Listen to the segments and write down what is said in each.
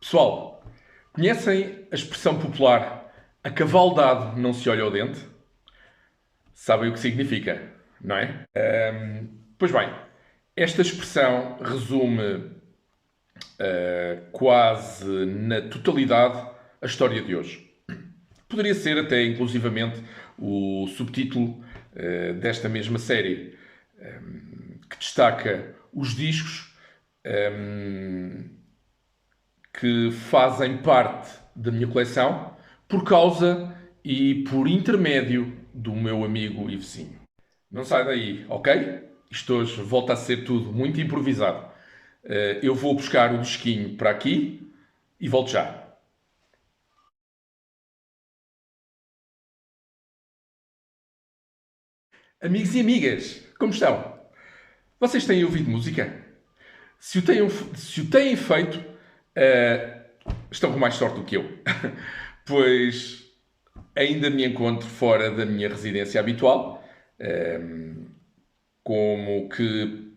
Pessoal, conhecem a expressão popular "a cavalo dado não se olha ao dente"? Sabem o que significa, não é? Pois bem, esta expressão resume quase na totalidade a história de hoje. Poderia ser até inclusivamente o subtítulo desta mesma série, que destaca os discos que fazem parte da minha coleção por causa e por intermédio do meu amigo e vizinho. Não sai daí, ok? Isto hoje volta a ser tudo muito improvisado. Eu vou buscar o disquinho para aqui e volto já. Amigos e amigas, como estão? Vocês têm ouvido música? Se o têm feito, estão com mais sorte do que eu. Pois ainda me encontro fora da minha residência habitual, como que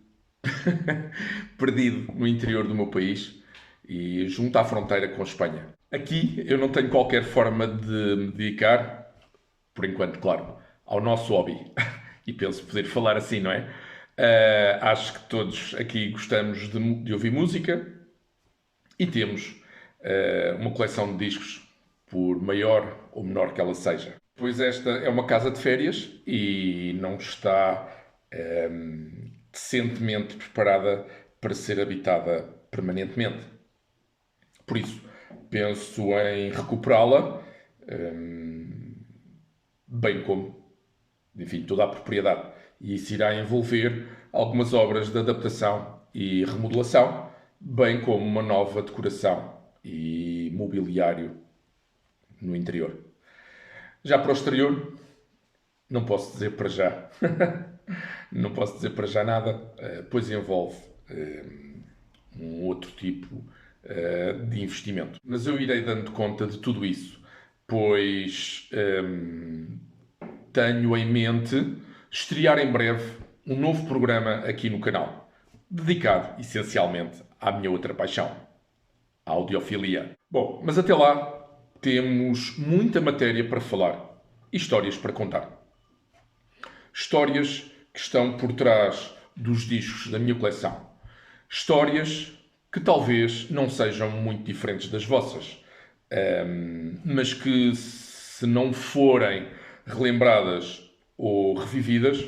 perdido no interior do meu país e junto à fronteira com a Espanha. Aqui eu não tenho qualquer forma de me dedicar, por enquanto, claro, ao nosso hobby. E penso poder falar assim, não é? Acho que todos aqui gostamos de ouvir música e temos uma coleção de discos, por maior ou menor que ela seja. Pois esta é uma casa de férias e não está decentemente preparada para ser habitada permanentemente. Por isso, penso em recuperá-la, bem como, enfim, toda a propriedade. E isso irá envolver algumas obras de adaptação e remodelação, bem como uma nova decoração e mobiliário no interior. Já para o exterior, não posso dizer para já. Não posso dizer para já nada, pois envolve um outro tipo de investimento. Mas eu irei dando conta de tudo isso, pois tenho em mente estrear em breve um novo programa aqui no canal, dedicado essencialmente à minha outra paixão, a audiofilia. Bom, mas até lá temos muita matéria para falar e histórias para contar. Histórias que estão por trás dos discos da minha coleção. Histórias que talvez não sejam muito diferentes das vossas, mas que, se não forem relembradas ou revividas,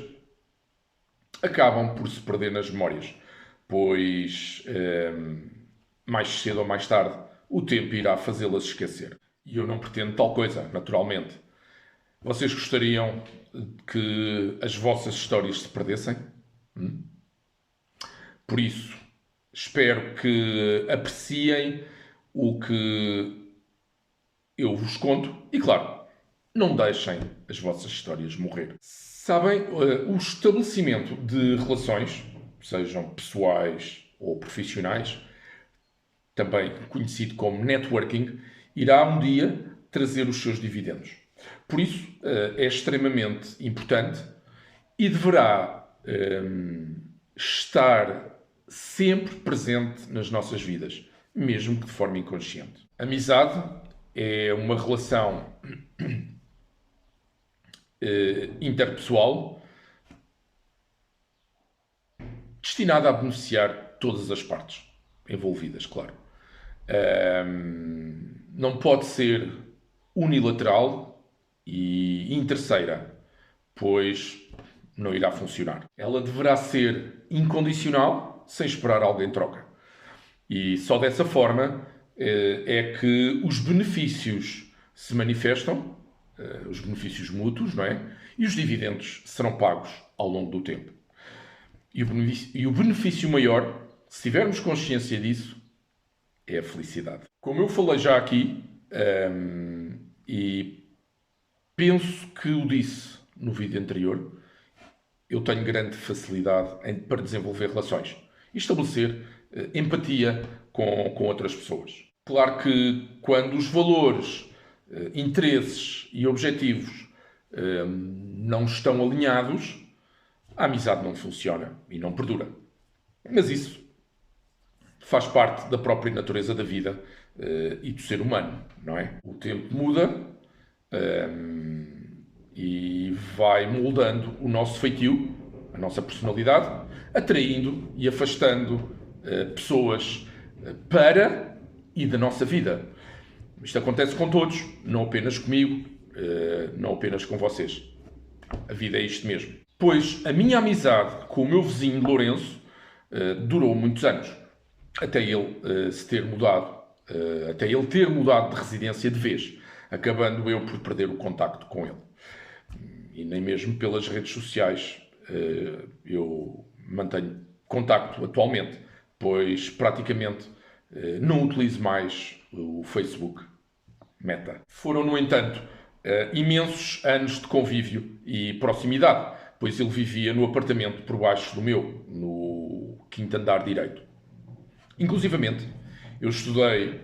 acabam por se perder nas memórias, pois mais cedo ou mais tarde o tempo irá fazê-las esquecer. E eu não pretendo tal coisa, naturalmente. Vocês gostariam que as vossas histórias se perdessem? Por isso, espero que apreciem o que eu vos conto e, claro, não deixem as vossas histórias morrer. Sabem, o estabelecimento de relações, sejam pessoais ou profissionais, também conhecido como networking, irá um dia trazer os seus dividendos. Por isso, é extremamente importante e deverá estar sempre presente nas nossas vidas, mesmo que de forma inconsciente. Amizade é uma relação interpessoal destinada a beneficiar todas as partes envolvidas, claro. Não pode ser unilateral e interesseira, pois não irá funcionar. Ela deverá ser incondicional, sem esperar algo em troca. E só dessa forma é que os benefícios se manifestam, os benefícios mútuos, não é? E os dividendos serão pagos ao longo do tempo. E o benefício maior, se tivermos consciência disso, é a felicidade. Como eu falei já aqui, e penso que o disse no vídeo anterior, eu tenho grande facilidade para desenvolver relações e estabelecer empatia com outras pessoas. Claro que quando os valores, interesses e objetivos não estão alinhados, a amizade não funciona e não perdura. Mas isso faz parte da própria natureza da vida e do ser humano, não é? O tempo muda e vai moldando o nosso feitio, a nossa personalidade, atraindo e afastando pessoas para e da nossa vida. Isto acontece com todos, não apenas comigo, não apenas com vocês. A vida é isto mesmo. Pois a minha amizade com o meu vizinho Lourenço durou muitos anos, até ele se ter mudado, até ele ter mudado de residência de vez, acabando eu por perder o contacto com ele. E nem mesmo pelas redes sociais eu mantenho contacto atualmente, pois praticamente não utilizo mais o Facebook Meta. Foram, no entanto, imensos anos de convívio e proximidade, pois ele vivia no apartamento por baixo do meu, no quinto andar direito. Inclusivamente, eu estudei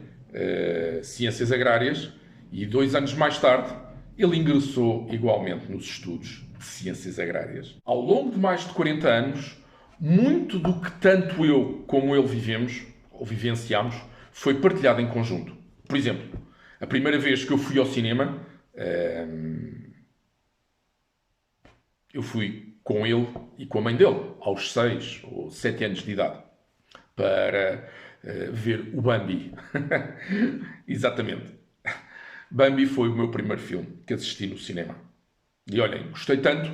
Ciências Agrárias e 2 anos mais tarde ele ingressou igualmente nos estudos de Ciências Agrárias. Ao longo de mais de 40 anos, muito do que tanto eu como ele vivemos, ou vivenciamos, foi partilhado em conjunto. Por exemplo, a primeira vez que eu fui ao cinema, eu fui com ele e com a mãe dele, aos 6 ou 7 anos de idade, para ver o Bambi. Exatamente. Bambi foi o meu primeiro filme que assisti no cinema. E olhem, gostei tanto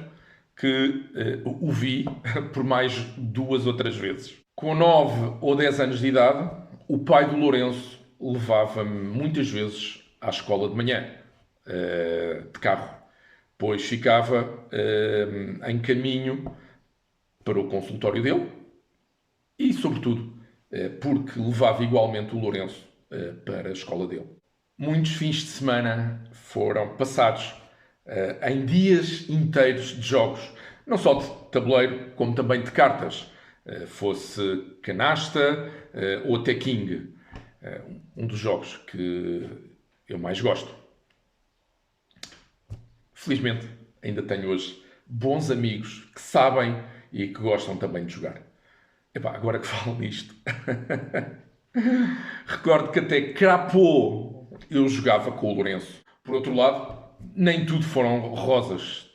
que o vi por mais 2 outras vezes. Com 9 ou 10 anos de idade, o pai do Lourenço levava-me muitas vezes à escola de manhã, de carro, pois ficava em caminho para o consultório dele e, sobretudo, porque levava igualmente o Lourenço para a escola dele. Muitos fins de semana foram passados em dias inteiros de jogos, não só de tabuleiro, como também de cartas, fosse canasta ou até king, um dos jogos que eu mais gosto. Felizmente, ainda tenho hoje bons amigos que sabem e que gostam também de jogar. Epá, agora que falo nisto, recordo que até crapô eu jogava com o Lourenço. Por outro lado, nem tudo foram rosas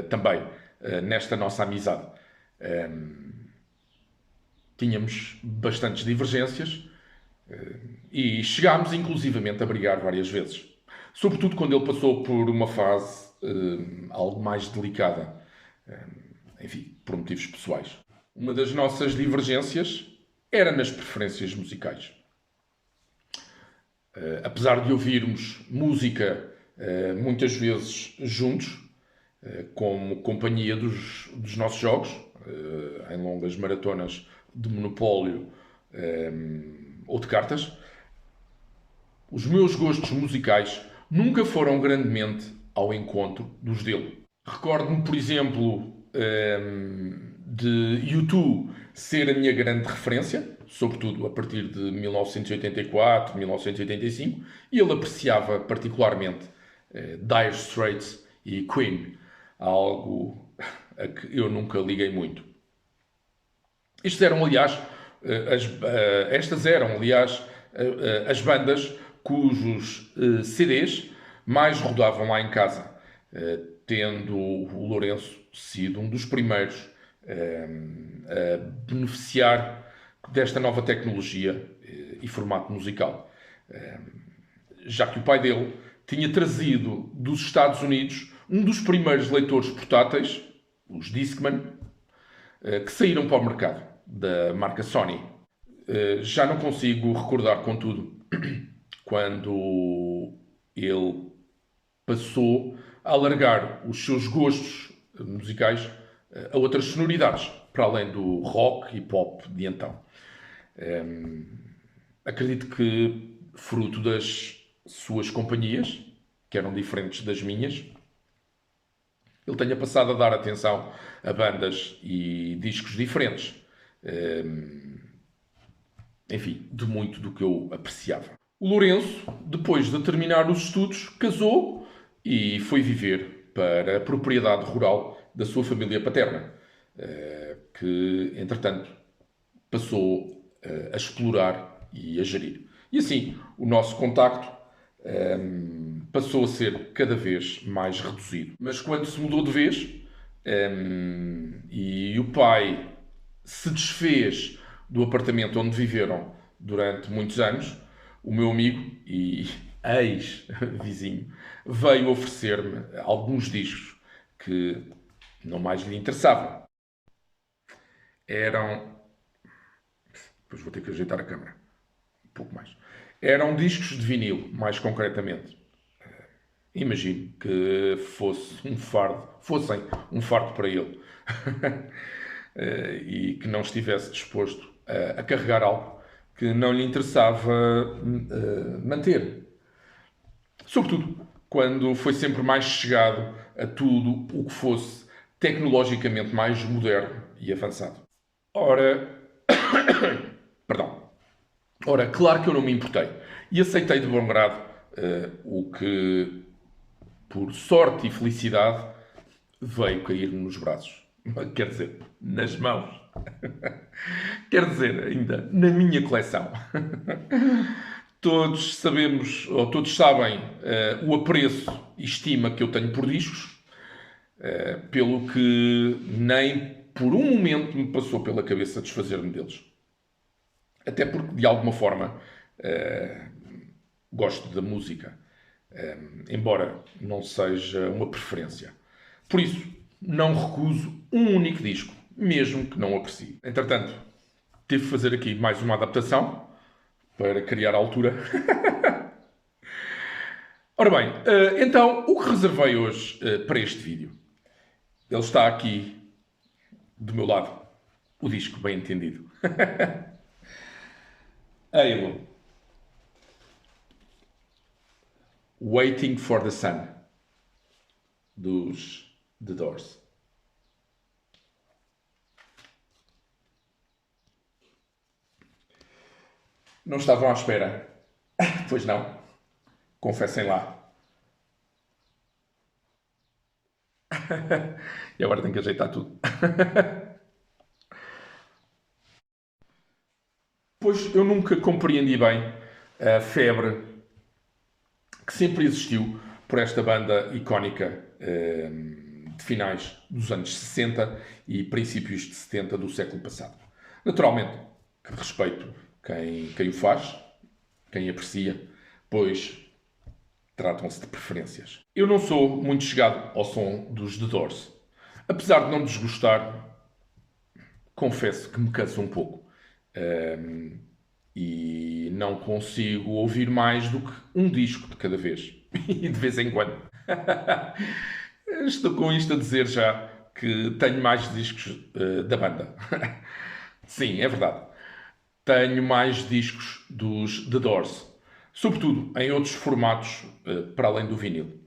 também nesta nossa amizade. Tínhamos bastantes divergências e chegámos inclusivamente a brigar várias vezes. Sobretudo quando ele passou por uma fase algo mais delicada, enfim, por motivos pessoais. Uma das nossas divergências era nas preferências musicais. Apesar de ouvirmos música muitas vezes juntos, como companhia dos nossos jogos, em longas maratonas de Monopólio ou de cartas, os meus gostos musicais nunca foram grandemente ao encontro dos dele. Recordo-me, por exemplo, de U2 ser a minha grande referência, sobretudo a partir de 1984, 1985, e ele apreciava particularmente Dire Straits e Queen, algo a que eu nunca liguei muito. Estas eram, aliás, as bandas cujos CDs mais rodavam lá em casa, tendo o Lourenço sido um dos primeiros a beneficiar desta nova tecnologia e formato musical. Já que o pai dele tinha trazido dos Estados Unidos um dos primeiros leitores portáteis, os Discman, que saíram para o mercado, da marca Sony. Já não consigo recordar, contudo, quando ele passou a alargar os seus gostos musicais a outras sonoridades, para além do rock e pop de então. Acredito que, fruto das suas companhias, que eram diferentes das minhas, ele tenha passado a dar atenção a bandas e discos diferentes. Enfim, de muito do que eu apreciava. O Lourenço, depois de terminar os estudos, casou e foi viver para a propriedade rural da sua família paterna, que, entretanto, passou a explorar e a gerir. E assim, o nosso contacto passou a ser cada vez mais reduzido. Mas quando se mudou de vez e o pai se desfez do apartamento onde viveram durante muitos anos, o meu amigo e ex-vizinho veio oferecer-me alguns discos que não mais lhe interessavam. Eram... Depois vou ter que ajeitar a câmera. Um pouco mais. Eram discos de vinil, mais concretamente. Imagino que fossem um fardo para ele. E que não estivesse disposto a carregar algo que não lhe interessava manter. Sobretudo quando foi sempre mais chegado a tudo o que fosse tecnologicamente mais moderno e avançado. Ora, perdão. Ora, claro que eu não me importei e aceitei de bom grado o que, por sorte e felicidade, veio cair nos braços. Quer dizer, nas mãos. Quer dizer, ainda na minha coleção. Todos sabemos, ou todos sabem, o apreço e estima que eu tenho por discos, pelo que nem por um momento me passou pela cabeça desfazer-me deles. Até porque, de alguma forma, gosto da música, embora não seja uma preferência. Por isso, não recuso um único disco, mesmo que não aprecie. Entretanto, tive de fazer aqui mais uma adaptação para criar a altura. Ora bem, então, o que reservei hoje para este vídeo? Ele está aqui do meu lado, o disco bem entendido. Halo. Waiting for the Sun, dos The Doors. Não estavam à espera? Pois não. Confessem lá. E agora tenho que ajeitar tudo. Pois eu nunca compreendi bem a febre que sempre existiu por esta banda icónica de finais dos anos 60 e princípios de 70 do século passado. Naturalmente, que respeito quem o faz, quem aprecia, pois tratam-se de preferências. Eu não sou muito chegado ao som dos The Doors. Apesar de não desgostar, confesso que me canso um pouco. E não consigo ouvir mais do que um disco de cada vez. E de vez em quando. Estou com isto a dizer já que tenho mais discos da banda. Sim, é verdade. Tenho mais discos dos The Doors. Sobretudo em outros formatos para além do vinil.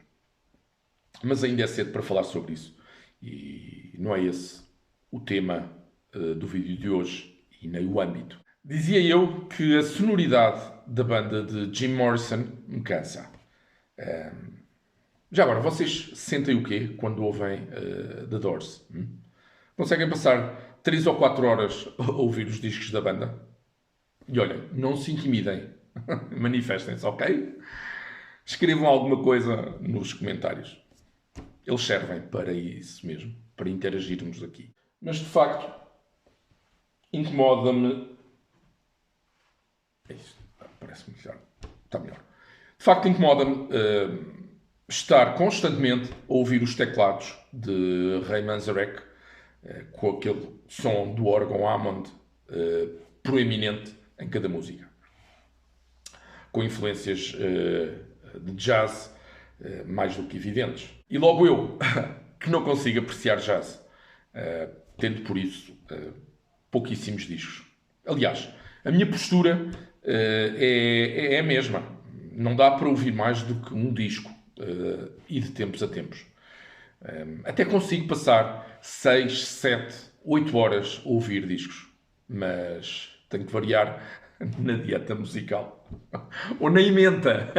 Mas ainda é cedo para falar sobre isso. E não é esse o tema do vídeo de hoje e nem o âmbito. Dizia eu que a sonoridade da banda de Jim Morrison me cansa. Já agora, vocês sentem o quê quando ouvem The Doors? Conseguem passar 3 ou 4 horas a ouvir os discos da banda? E olhem, não se intimidem. Manifestem-se, ok? Escrevam alguma coisa nos comentários. Eles servem para isso mesmo, para interagirmos aqui. Mas de facto, incomoda-me. É isso, parece-me melhor. Está melhor. De facto, incomoda-me estar constantemente a ouvir os teclados de Ray Manzarek com aquele som do órgão Hammond proeminente em cada música. Com influências de jazz mais do que evidentes. E logo eu, que não consigo apreciar jazz, tendo por isso pouquíssimos discos. Aliás, a minha postura é a mesma. Não dá para ouvir mais do que um disco e de tempos a tempos. Até consigo passar 6, 7, 8 horas a ouvir discos, mas tenho que variar na dieta musical. Ou na emenda.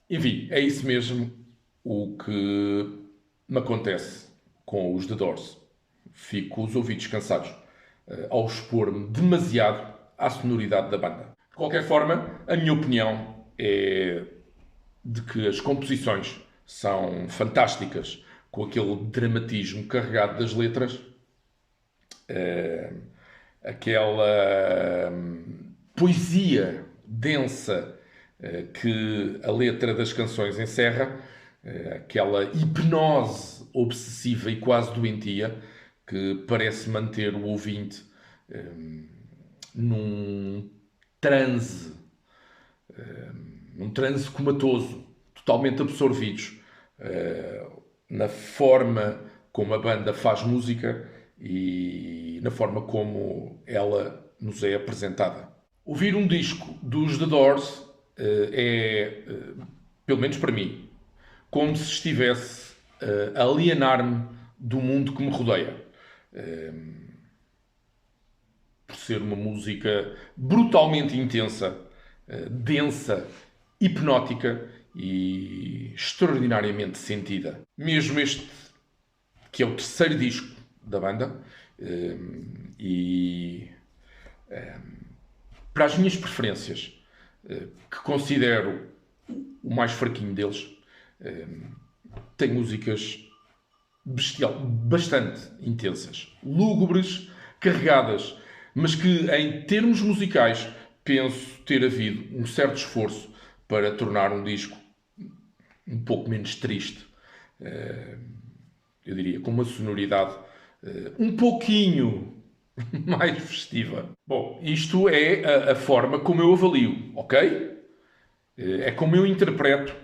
Enfim, é isso mesmo o que me acontece com os The Doors. Fico com os ouvidos cansados ao expor-me demasiado à sonoridade da banda. De qualquer forma, a minha opinião é de que as composições são fantásticas, com aquele dramatismo carregado das letras, aquela poesia densa que a letra das canções encerra, aquela hipnose obsessiva e quase doentia que parece manter o ouvinte num transe, num transe comatoso, totalmente absorvidos na forma como a banda faz música e na forma como ela nos é apresentada. Ouvir um disco dos The Doors pelo menos para mim, como se estivesse a alienar-me do mundo que me rodeia. Por ser uma música brutalmente intensa, densa, hipnótica e extraordinariamente sentida. Mesmo este, que é o terceiro disco da banda, e para as minhas preferências, que considero o mais fraquinho deles, tem músicas bastante intensas, lúgubres, carregadas, mas que em termos musicais penso ter havido um certo esforço para tornar um disco um pouco menos triste, eu diria, com uma sonoridade um pouquinho mais festiva. Bom, isto é a forma como eu avalio, ok? É como eu interpreto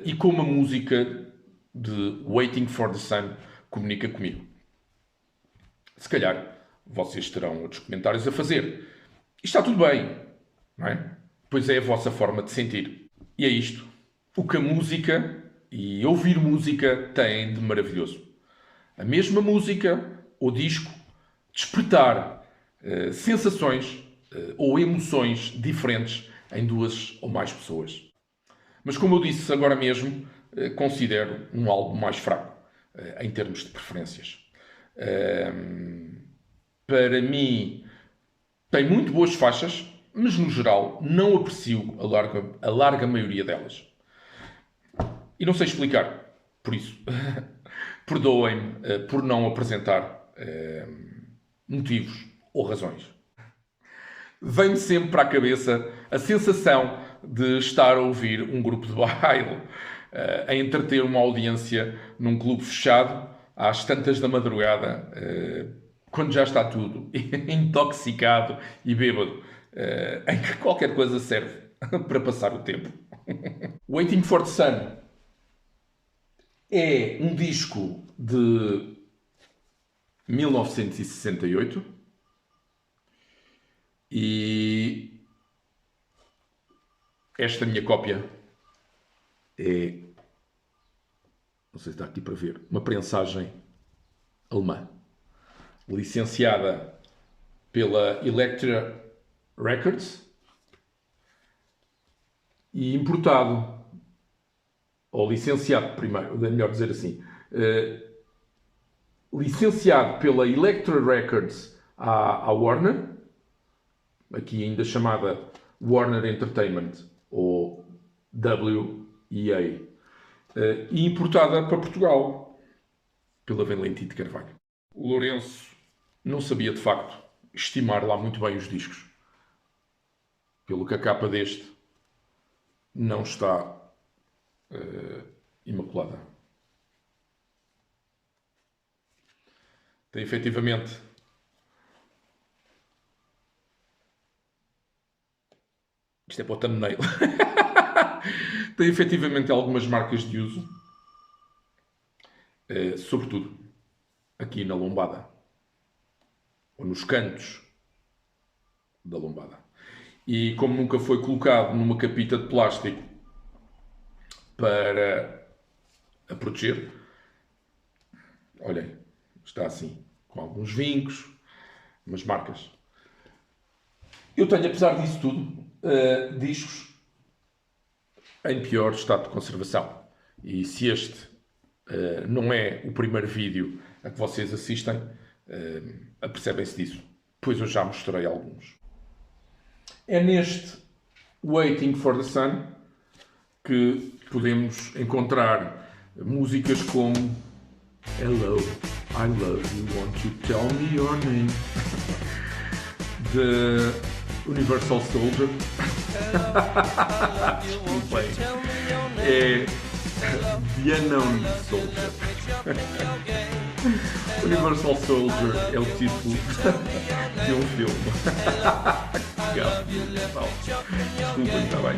e como a música de Waiting for the Sun comunica comigo. Se calhar vocês terão outros comentários a fazer. E está tudo bem, não é? Pois é a vossa forma de sentir. E é isto. O que a música e ouvir música têm de maravilhoso. A mesma música ou disco despertar sensações ou emoções diferentes em duas ou mais pessoas. Mas como eu disse agora mesmo, considero um álbum mais fraco em termos de preferências. Para mim, tem muito boas faixas, mas no geral não aprecio a larga maioria delas. E não sei explicar, por isso. Perdoem-me por não apresentar motivos ou razões. Vem-me sempre para a cabeça a sensação de estar a ouvir um grupo de baile a entreter uma audiência num clube fechado às tantas da madrugada, quando já está tudo intoxicado e bêbado, em que qualquer coisa serve para passar o tempo. Waiting for the Sun é um disco de 1968 e esta minha cópia é, não sei se está aqui para ver, uma prensagem alemã, licenciada pela Elektra Records e importado, ou licenciado primeiro, é melhor dizer assim, licenciado pela Elektra Records à Warner, aqui ainda chamada Warner Entertainment, ou WEA, e importada para Portugal pela Valentim de Carvalho. O Lourenço não sabia de facto estimar lá muito bem os discos, pelo que a capa deste não está imaculada. Tem efetivamente isto é para o thumbnail. Tem efetivamente algumas marcas de uso, sobretudo aqui na lombada ou nos cantos da lombada. E como nunca foi colocado numa capita de plástico para a proteger, olhem, está assim, com alguns vincos, umas marcas. Eu tenho, apesar disso tudo, discos em pior estado de conservação. E se este não é o primeiro vídeo a que vocês assistem, apercebem-se disso, pois eu já mostrei alguns. É neste Waiting for the Sun que podemos encontrar músicas como Hello, I love you, won't you tell me your name? The Universal Soldier. Desculpem. É The Unknown Soldier. Universal Soldier é o título de um filme. Desculpem, está bem.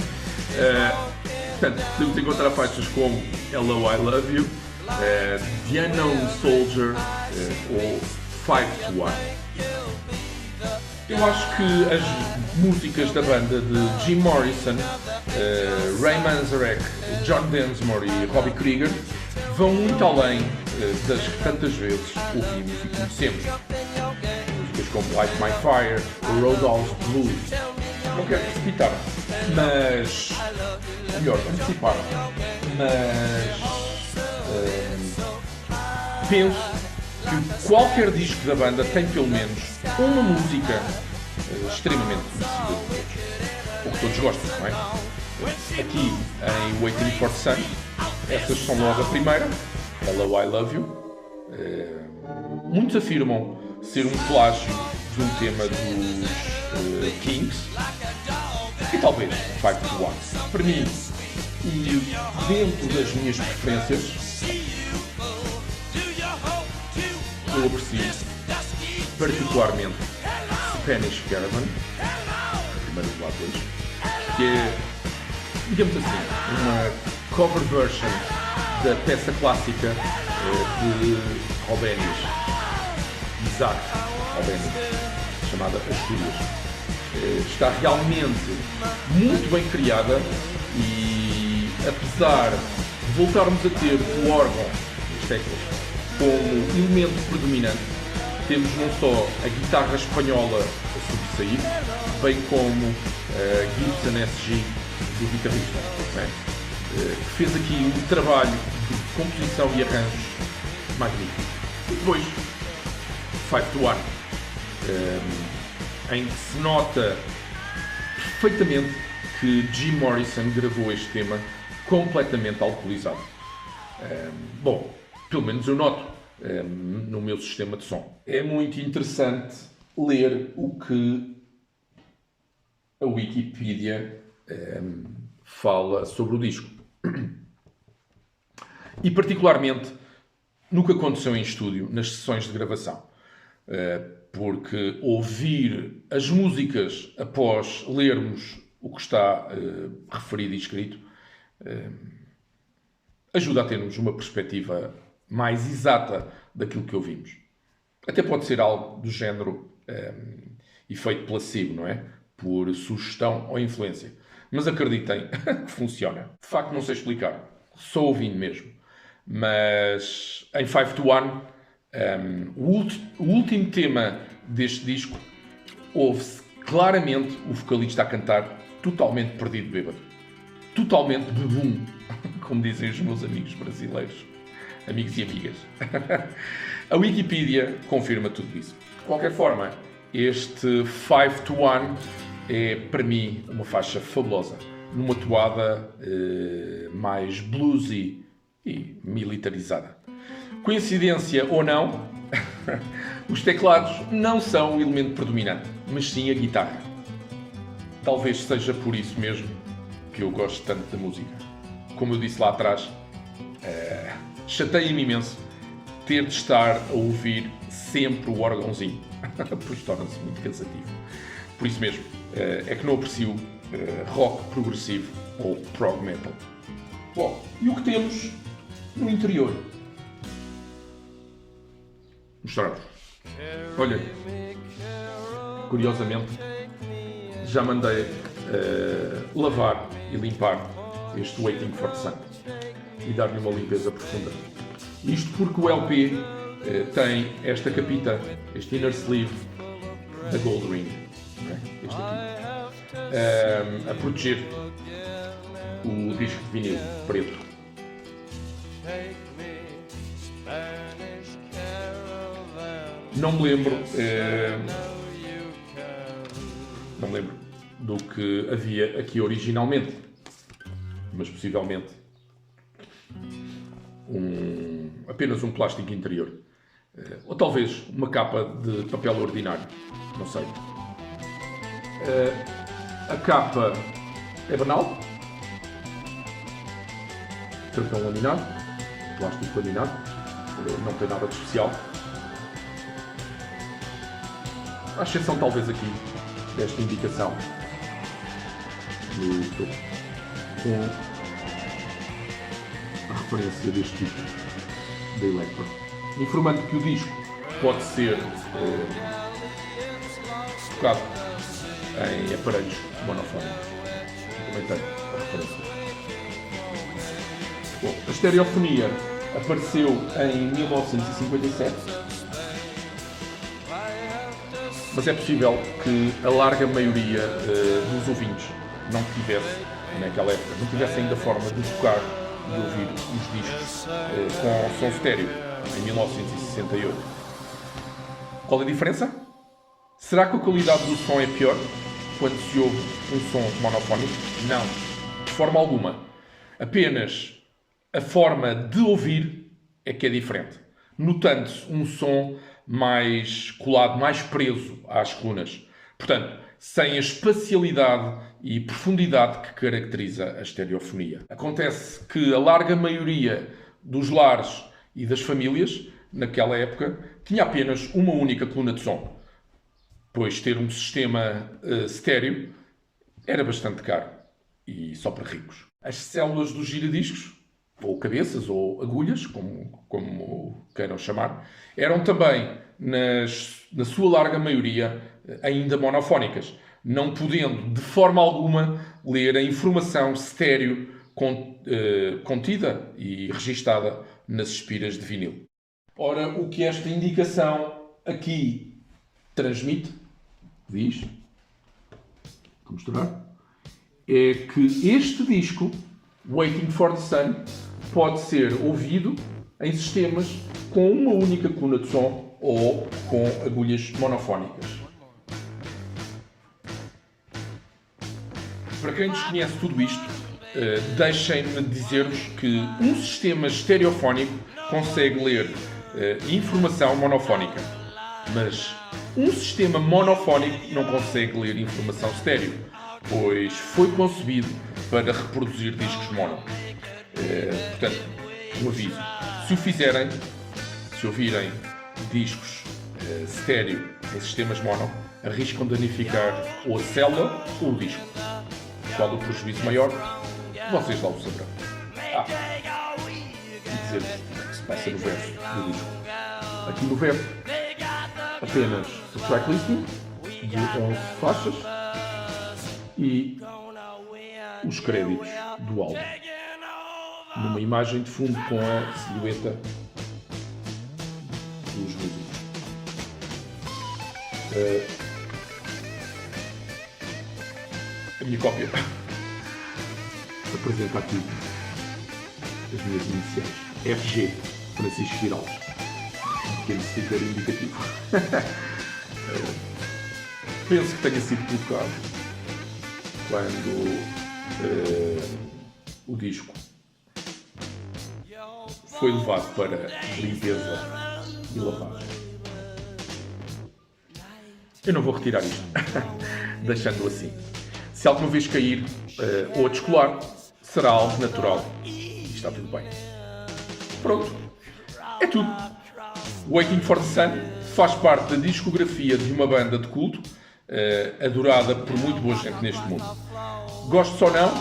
Portanto, podemos encontrar faixas como Hello, I Love You, The Unknown Soldier ou 5 to 1. Eu acho que as músicas da banda de Jim Morrison, Ray Manzarek, John Densmore e Robbie Krieger vão muito além das que tantas vezes ouvimos e conhecemos. Músicas como Light My Fire, Rodolph Blues. Não quero precipitar, mas... melhor, antecipar. Mas... penso que qualquer disco da banda tem pelo menos uma música extremamente conhecida de todos. Ou que todos gostam, não é? Aqui em Waiting for the Sun, essas são logo a primeira, Hello, I Love You. Muitos afirmam ser um plágio de um tema dos Kings, e talvez 5 to 1. Para mim, e dentro das minhas preferências, eu aprecio particularmente Spanish Caravan, a primeira do lado 2, que é, digamos assim, uma cover version da peça clássica de Albéniz, Isaac Albéniz, chamada Astúrias. Está realmente muito bem criada e, apesar de voltarmos a ter o órgão, as teclas, como elemento predominante, temos não só a guitarra espanhola a sobressair, bem como a Gibson SG do guitarrista, que fez aqui um trabalho de composição e arranjos magnífico. E depois, 5 to 1, em que se nota perfeitamente que Jim Morrison gravou este tema completamente alcoolizado. Bom, pelo menos eu noto no meu sistema de som. É muito interessante ler o que a Wikipedia fala sobre o disco. E particularmente no que aconteceu em estúdio, nas sessões de gravação. Porque ouvir as músicas após lermos o que está referido e escrito ajuda a termos uma perspectiva mais exata daquilo que ouvimos. Até pode ser algo do género efeito placebo, não é? Por sugestão ou influência. Mas acreditem que funciona. De facto não sei explicar. Só ouvindo mesmo. Mas em 5 to 1, o último tema deste disco, ouve-se claramente o vocalista a cantar totalmente perdido bêbado. Totalmente bebum, como dizem os meus amigos brasileiros. Amigos e amigas. A Wikipedia confirma tudo isso. De qualquer forma, este 5 to 1 é, para mim, uma faixa fabulosa. Numa toada mais bluesy e militarizada. Coincidência ou não, os teclados não são o elemento predominante, mas sim a guitarra. Talvez seja por isso mesmo que eu gosto tanto da música. Como eu disse lá atrás, chateia-me imenso ter de estar a ouvir sempre o órgãozinho, pois torna-se muito cansativo. Por isso mesmo, é que não aprecio rock progressivo ou prog metal. Bom, e o que temos no interior? Mostrar. Olha, curiosamente, já mandei lavar e limpar este Waiting for the Sun e dar-lhe uma limpeza profunda. Isto porque o LP tem esta capita, este inner sleeve da Gold Ring, não é? Este aqui, a proteger o disco de vinil preto. Não me lembro do que havia aqui originalmente. Mas possivelmente apenas um plástico interior. Ou talvez uma capa de papel ordinário. Não sei. A capa é banal. Cartão laminado. Plástico laminado. Não tem nada de especial. À exceção talvez aqui desta indicação no topo, com a referência deste tipo da Electro, informando que o disco pode ser tocado em aparelhos monofónicos. Também tem a referência. Bom, a estereofonia apareceu em 1957, mas é possível que a larga maioria dos ouvintes não tivesse, naquela época, não tivesse ainda forma de tocar e ouvir os discos com som estéreo, em 1968. Qual a diferença? Será que a qualidade do som é pior quando se ouve um som monofónico? Não, de forma alguma. Apenas a forma de ouvir é que é diferente. Notando-se um som mais colado, mais preso às colunas. Portanto, sem a espacialidade e profundidade que caracteriza a estereofonia. Acontece que a larga maioria dos lares e das famílias, naquela época, tinha apenas uma única coluna de som, pois ter um sistema estéreo era bastante caro e só para ricos. As células dos giradiscos, ou cabeças, ou agulhas, como queiram chamar, eram também, na sua larga maioria, ainda monofónicas, não podendo, de forma alguma, ler a informação estéreo contida e registada nas espiras de vinil. Ora, o que esta indicação aqui transmite, diz, vou mostrar, é que este disco, Waiting for the Sun, pode ser ouvido em sistemas com uma única coluna de som ou com agulhas monofónicas. Para quem desconhece tudo isto, deixem-me dizer-vos que um sistema estereofónico consegue ler informação monofónica, mas um sistema monofónico não consegue ler informação estéreo, pois foi concebido para reproduzir discos mono. Portanto, um aviso: se o fizerem, se ouvirem discos estéreo em sistemas mono, arriscam danificar ou a célula ou o disco. Qual o prejuízo maior? Vocês lá o saberão. E dizer-vos o que se passa no verso do disco. Aqui no verso, apenas o tracklisting de 11 faixas e os créditos do álbum, numa imagem de fundo com a silhueta dos músicos. A minha cópia apresenta aqui as minhas iniciais: FG, Francisco Giraldes, um pequeno sticker indicativo. Penso que tenha sido colocado quando o disco foi levado para limpeza e lavagem. Eu não vou retirar isto, deixando-o assim. Se alguma vez cair ou descolar, será algo natural e está tudo bem. Pronto, é tudo. Waiting for the Sun faz parte da discografia de uma banda de culto, adorada por muito boa gente neste mundo. Gostes ou não,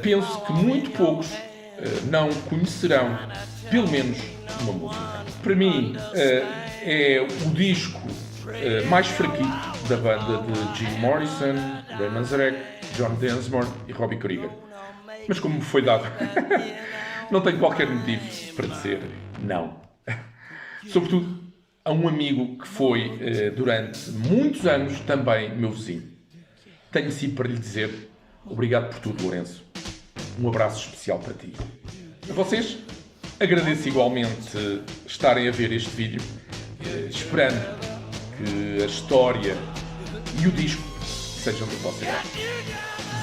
penso que muito poucos não conhecerão pelo menos uma música. Para mim, é o disco mais fraquito da banda de Jim Morrison, Ray Manzarek, John Densmore e Robbie Krieger. Mas como me foi dado, não tenho qualquer motivo para dizer não. Sobretudo a um amigo que foi, durante muitos anos, também meu vizinho. Tenho sido para lhe dizer obrigado por tudo, Lourenço. Um abraço especial para ti. A vocês, agradeço igualmente estarem a ver este vídeo, esperando que a história e o disco sejam do vosso agrado.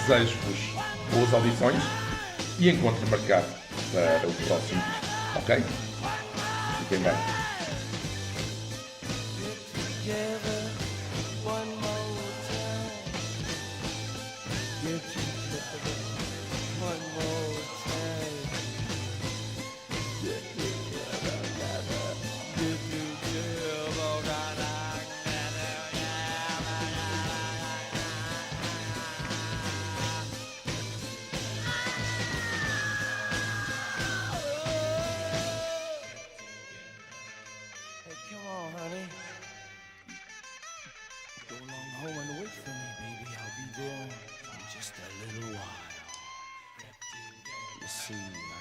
desejo-vos boas audições e encontro marcado para o próximo disco. Ok? Fiquem bem. Come on, honey. Go along home and wait for me, baby. I'll be there in just a little while. You see.